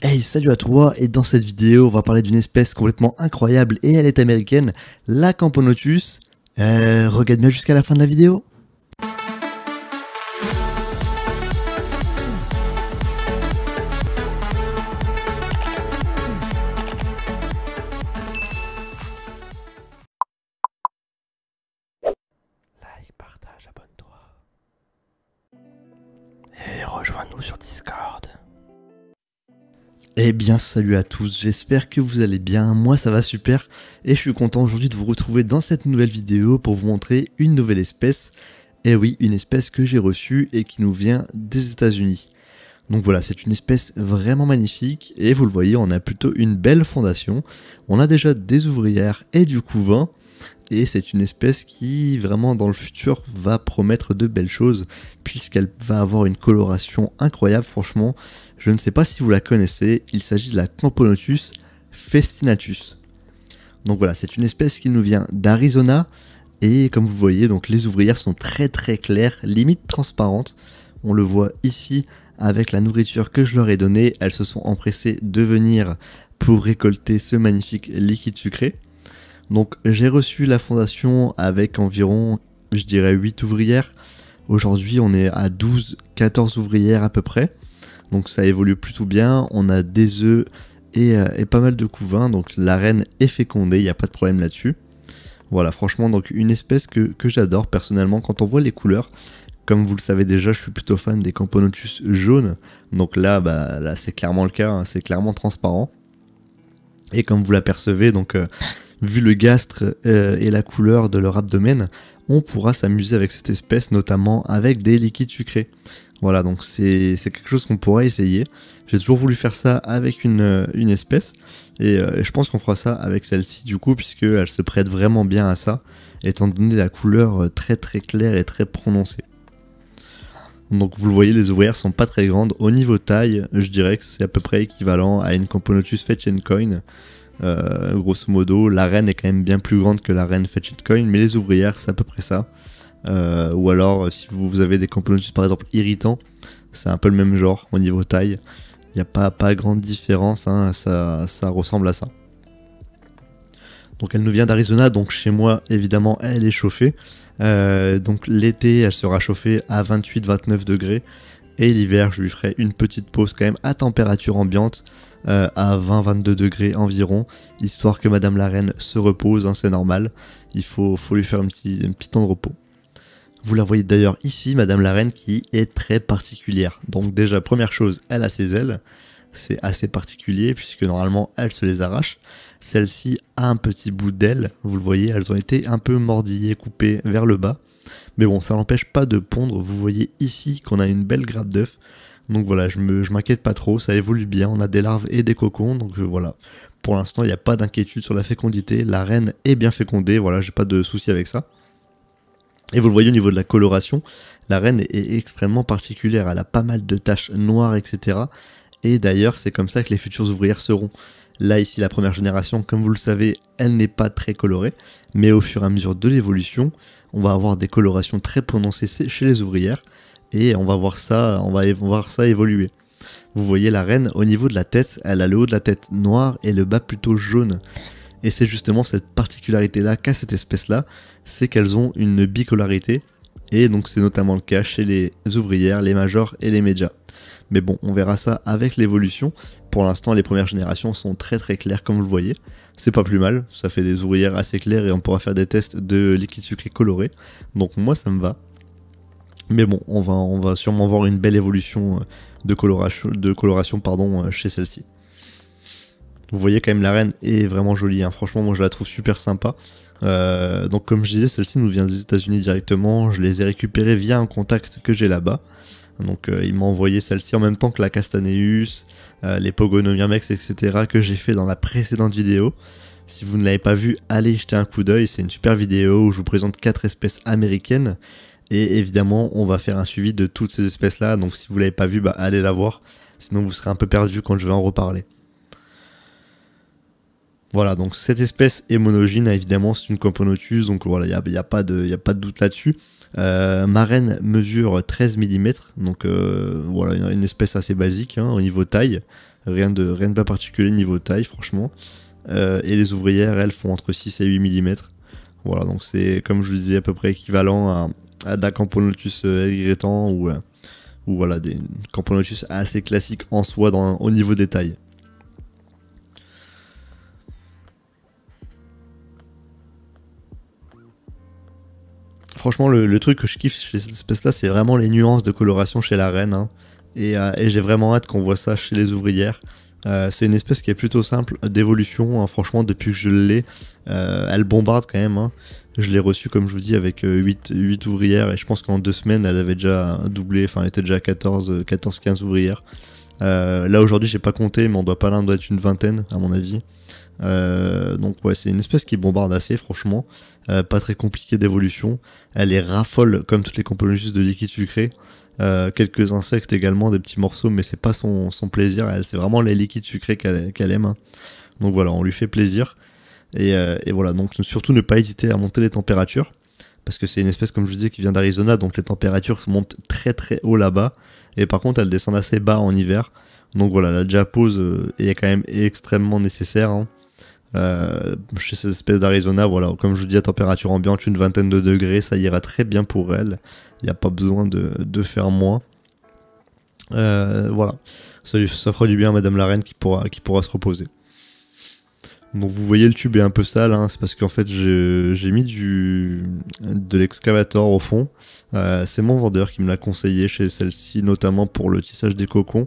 Hey, salut à toi, et dans cette vidéo, on va parler d'une espèce complètement incroyable et elle est américaine, la Camponotus. Regarde bien jusqu'à la fin de la vidéo. Like, partage, abonne-toi. Et rejoins-nous sur Discord. Eh bien salut à tous, j'espère que vous allez bien, moi ça va super et je suis content aujourd'hui de vous retrouver dans cette nouvelle vidéo pour vous montrer une nouvelle espèce. Et oui, une espèce que j'ai reçue et qui nous vient des États-Unis. Donc voilà, c'est une espèce vraiment magnifique et vous le voyez, on a plutôt une belle fondation. On a déjà des ouvrières et du couvain. Et c'est une espèce qui, vraiment dans le futur, va promettre de belles choses, puisqu'elle va avoir une coloration incroyable, franchement. Je ne sais pas si vous la connaissez, il s'agit de la Camponotus festinatus. Donc voilà, c'est une espèce qui nous vient d'Arizona, et comme vous voyez, donc les ouvrières sont très claires, limite transparentes. On le voit ici, avec la nourriture que je leur ai donnée, elles se sont empressées de venir pour récolter ce magnifique liquide sucré. Donc j'ai reçu la fondation avec environ, je dirais 8 ouvrières. Aujourd'hui on est à 12-14 ouvrières à peu près. Donc ça évolue plutôt bien, on a des œufs et pas mal de couvains. Donc la reine est fécondée, il n'y a pas de problème là-dessus. Voilà, franchement donc une espèce que j'adore personnellement quand on voit les couleurs. Comme vous le savez déjà, je suis plutôt fan des Camponotus jaunes. Donc là, là c'est clairement le cas, hein, c'est clairement transparent. Et comme vous l'apercevez, donc... vu le gastre et la couleur de leur abdomen, on pourra s'amuser avec cette espèce, notamment avec des liquides sucrés. Voilà, donc c'est quelque chose qu'on pourrait essayer. J'ai toujours voulu faire ça avec une espèce, et je pense qu'on fera ça avec celle-ci du coup, puisqu'elle se prête vraiment bien à ça, étant donné la couleur très claire et très prononcée. Donc vous le voyez, les ouvrières sont pas très grandes. Au niveau taille, je dirais que c'est à peu près équivalent à une Camponotus Fetch and Coin. Grosso modo, la reine est quand même bien plus grande que la reine Fetch and Coin, mais les ouvrières c'est à peu près ça. Ou alors si vous avez des Camponotus par exemple irritants, c'est un peu le même genre au niveau taille. Il n'y a pas grande différence, hein, ça ressemble à ça. Donc elle nous vient d'Arizona, donc chez moi évidemment elle est chauffée. Donc l'été elle sera chauffée à 28-29 degrés. Et l'hiver, je lui ferai une petite pause quand même à température ambiante, à 20-22 degrés environ, histoire que Madame la Reine se repose, hein, c'est normal. Il faut lui faire un petit temps de repos. Vous la voyez d'ailleurs ici, Madame la Reine, qui est très particulière. Donc déjà, première chose, elle a ses ailes. C'est assez particulier, puisque normalement, elle se les arrache. Celle-ci a un petit bout d'aile, vous le voyez, elles ont été un peu mordillées, coupées vers le bas. Mais bon, ça n'empêche pas de pondre. Vous voyez ici qu'on a une belle grappe d'œufs. Donc voilà, je m'inquiète pas trop, ça évolue bien. On a des larves et des cocons, donc voilà. Pour l'instant, il n'y a pas d'inquiétude sur la fécondité. La reine est bien fécondée, voilà, j'ai pas de souci avec ça. Et vous le voyez au niveau de la coloration, la reine est extrêmement particulière. Elle a pas mal de taches noires, etc. Et d'ailleurs, c'est comme ça que les futures ouvrières seront. Là, ici, la première génération, comme vous le savez, elle n'est pas très colorée. Mais au fur et à mesure de l'évolution, on va avoir des colorations très prononcées chez les ouvrières. Et on va voir ça évoluer. Vous voyez la reine, au niveau de la tête, elle a le haut de la tête noir et le bas plutôt jaune. Et c'est justement cette particularité-là qu'a cette espèce-là, c'est qu'elles ont une bicolarité. Et donc c'est notamment le cas chez les ouvrières, les majors et les médias. Mais bon, on verra ça avec l'évolution. Pour l'instant, les premières générations sont très claires comme vous le voyez. C'est pas plus mal, ça fait des ouvrières assez claires et on pourra faire des tests de liquide sucré coloré. Donc moi ça me va. Mais bon, on va sûrement voir une belle évolution de coloration chez celle-ci. Vous voyez quand même la reine est vraiment jolie, hein. Franchement moi je la trouve super sympa. Donc comme je disais, celle-ci nous vient des États-Unis directement, je les ai récupérées via un contact que j'ai là-bas. Donc il m'a envoyé celle-ci en même temps que la Castaneus, les Pogonomyrmex, etc. que j'ai fait dans la précédente vidéo. Si vous ne l'avez pas vu, allez jeter un coup d'œil, c'est une super vidéo où je vous présente 4 espèces américaines. Et évidemment, on va faire un suivi de toutes ces espèces-là, donc si vous ne l'avez pas vu, allez la voir. Sinon vous serez un peu perdu quand je vais en reparler. Voilà, donc cette espèce est monogyne, évidemment, c'est une Camponotus, donc voilà, il n'y a pas de doute là-dessus. Ma reine mesure 13 mm, donc voilà, une espèce assez basique hein, au niveau taille. rien de pas particulier niveau taille franchement. Et les ouvrières elles font entre 6 et 8 mm. Voilà, donc c'est comme je vous disais à peu près équivalent à de la Camponotus aigretan ou voilà, des Camponotus assez classiques en soi au niveau des tailles. Franchement, le truc que je kiffe chez cette espèce-là, c'est vraiment les nuances de coloration chez la reine. Hein. Et j'ai vraiment hâte qu'on voit ça chez les ouvrières. C'est une espèce qui est plutôt simple d'évolution. Hein. Franchement, depuis que je l'ai, elle bombarde quand même. Hein. Je l'ai reçue, comme je vous dis, avec 8 ouvrières. Et je pense qu'en 2 semaines, elle avait déjà doublé. Enfin, elle était déjà à 14-15 ouvrières. Là, aujourd'hui, j'ai pas compté, mais on doit pas là, on doit être une vingtaine, à mon avis. Donc ouais, c'est une espèce qui bombarde assez franchement, pas très compliqué d'évolution, elle est raffole comme toutes les Camponotus de liquide sucré, quelques insectes également, des petits morceaux, mais c'est pas son plaisir, elle c'est vraiment les liquides sucrés qu'elle aime, hein. Donc voilà, on lui fait plaisir, et voilà, donc surtout ne pas hésiter à monter les températures, parce que c'est une espèce comme je vous disais qui vient d'Arizona, donc les températures montent très très haut là-bas, et par contre elles descendent assez bas en hiver, donc voilà, la diapause est quand même extrêmement nécessaire, hein. Chez cette espèce d'Arizona, voilà, comme je vous dis, à température ambiante, une vingtaine de degrés, ça ira très bien pour elle. Il n'y a pas besoin de faire moins. Voilà, ça fera du bien à Madame la Reine qui pourra se reposer. Donc vous voyez, le tube est un peu sale, hein, c'est parce qu'en fait j'ai mis de l'excavator au fond. C'est mon vendeur qui me l'a conseillé chez celle-ci, notamment pour le tissage des cocons,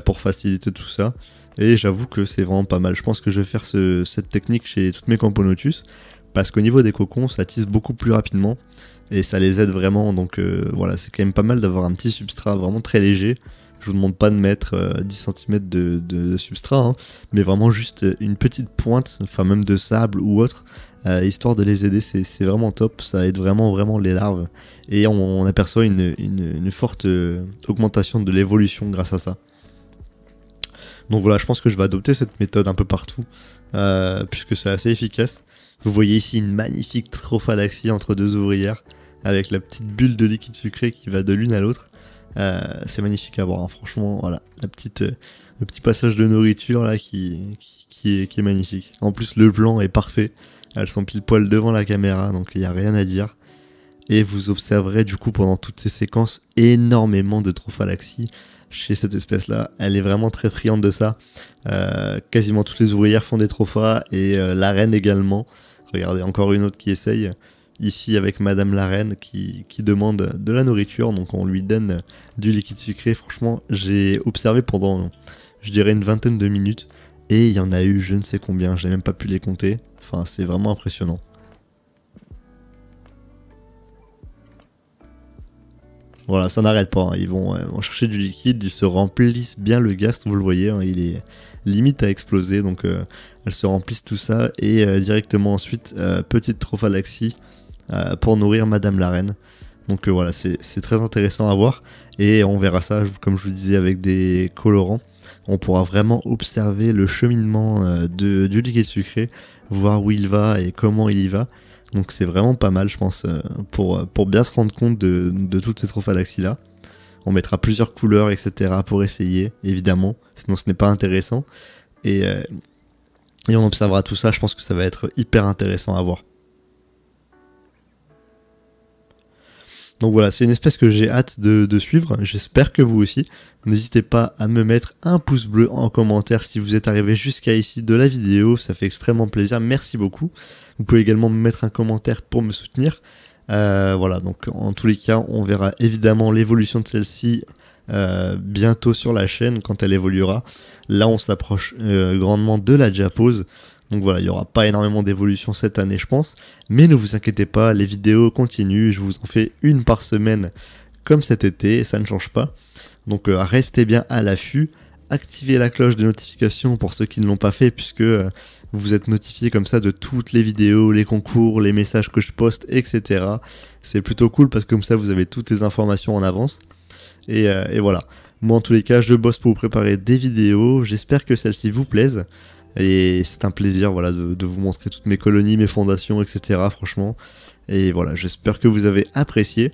pour faciliter tout ça. Et j'avoue que c'est vraiment pas mal. Je pense que je vais faire cette technique chez toutes mes Camponotus, parce qu'au niveau des cocons, ça tisse beaucoup plus rapidement, et ça les aide vraiment. Donc voilà, c'est quand même pas mal d'avoir un petit substrat vraiment très léger. Je vous demande pas de mettre 10 cm de substrat, hein, mais vraiment juste une petite pointe, enfin même de sable ou autre, histoire de les aider, c'est vraiment top, ça aide vraiment les larves, et on aperçoit une forte augmentation de l'évolution grâce à ça. Donc voilà, je pense que je vais adopter cette méthode un peu partout, puisque c'est assez efficace. Vous voyez ici une magnifique trophalaxie entre deux ouvrières, avec la petite bulle de liquide sucré qui va de l'une à l'autre. C'est magnifique à voir, hein. Franchement, voilà, le petit passage de nourriture là qui est magnifique. En plus, le plan est parfait, elles sont pile poil devant la caméra, donc il n'y a rien à dire. Et vous observerez du coup pendant toutes ces séquences énormément de trophalaxie chez cette espèce là, elle est vraiment très friande de ça. Quasiment toutes les ouvrières font des trophas, et la reine également. Regardez, encore une autre qui essaye. Ici avec Madame la Reine qui demande de la nourriture, donc on lui donne du liquide sucré. Franchement, j'ai observé pendant, je dirais, une vingtaine de minutes, et il y en a eu je ne sais combien, j'ai même pas pu les compter. Enfin, c'est vraiment impressionnant. Voilà, ça n'arrête pas, hein. Ils vont chercher du liquide, ils se remplissent bien le gast, vous le voyez, hein, il est limite à exploser, donc elles se remplissent tout ça, et directement ensuite, petite trophalaxie pour nourrir Madame la Reine. Donc voilà, c'est très intéressant à voir, et on verra ça, comme je vous disais, avec des colorants. On pourra vraiment observer le cheminement du liquide sucré, voir où il va et comment il y va. Donc c'est vraiment pas mal, je pense, pour bien se rendre compte de toutes ces trophalaxies là. On mettra plusieurs couleurs, etc. pour essayer, évidemment, sinon ce n'est pas intéressant. Et on observera tout ça, je pense que ça va être hyper intéressant à voir. Donc voilà, c'est une espèce que j'ai hâte de suivre, j'espère que vous aussi. N'hésitez pas à me mettre un pouce bleu en commentaire si vous êtes arrivé jusqu'à ici de la vidéo, ça fait extrêmement plaisir, merci beaucoup. Vous pouvez également me mettre un commentaire pour me soutenir. Voilà, donc en tous les cas, on verra évidemment l'évolution de celle-ci bientôt sur la chaîne quand elle évoluera. Là, on s'approche grandement de la diapause. Donc voilà, il n'y aura pas énormément d'évolution cette année, je pense. Mais ne vous inquiétez pas, les vidéos continuent. Je vous en fais une par semaine comme cet été, ça ne change pas. Donc restez bien à l'affût. Activez la cloche de notification pour ceux qui ne l'ont pas fait, puisque vous êtes notifiés comme ça de toutes les vidéos, les concours, les messages que je poste, etc. C'est plutôt cool parce que comme ça vous avez toutes les informations en avance. Et voilà. Moi en tous les cas, je bosse pour vous préparer des vidéos. J'espère que celles-ci vous plaisent. Et c'est un plaisir, voilà, de vous montrer toutes mes colonies, mes fondations, etc. Franchement. Et voilà, j'espère que vous avez apprécié.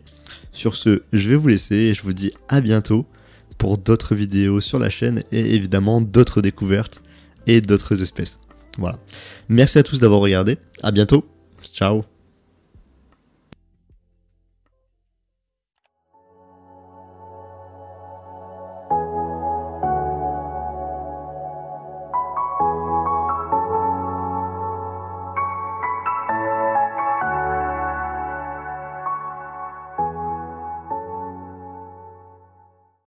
Sur ce, je vais vous laisser et je vous dis à bientôt pour d'autres vidéos sur la chaîne et évidemment d'autres découvertes et d'autres espèces. Voilà. Merci à tous d'avoir regardé. À bientôt. Ciao.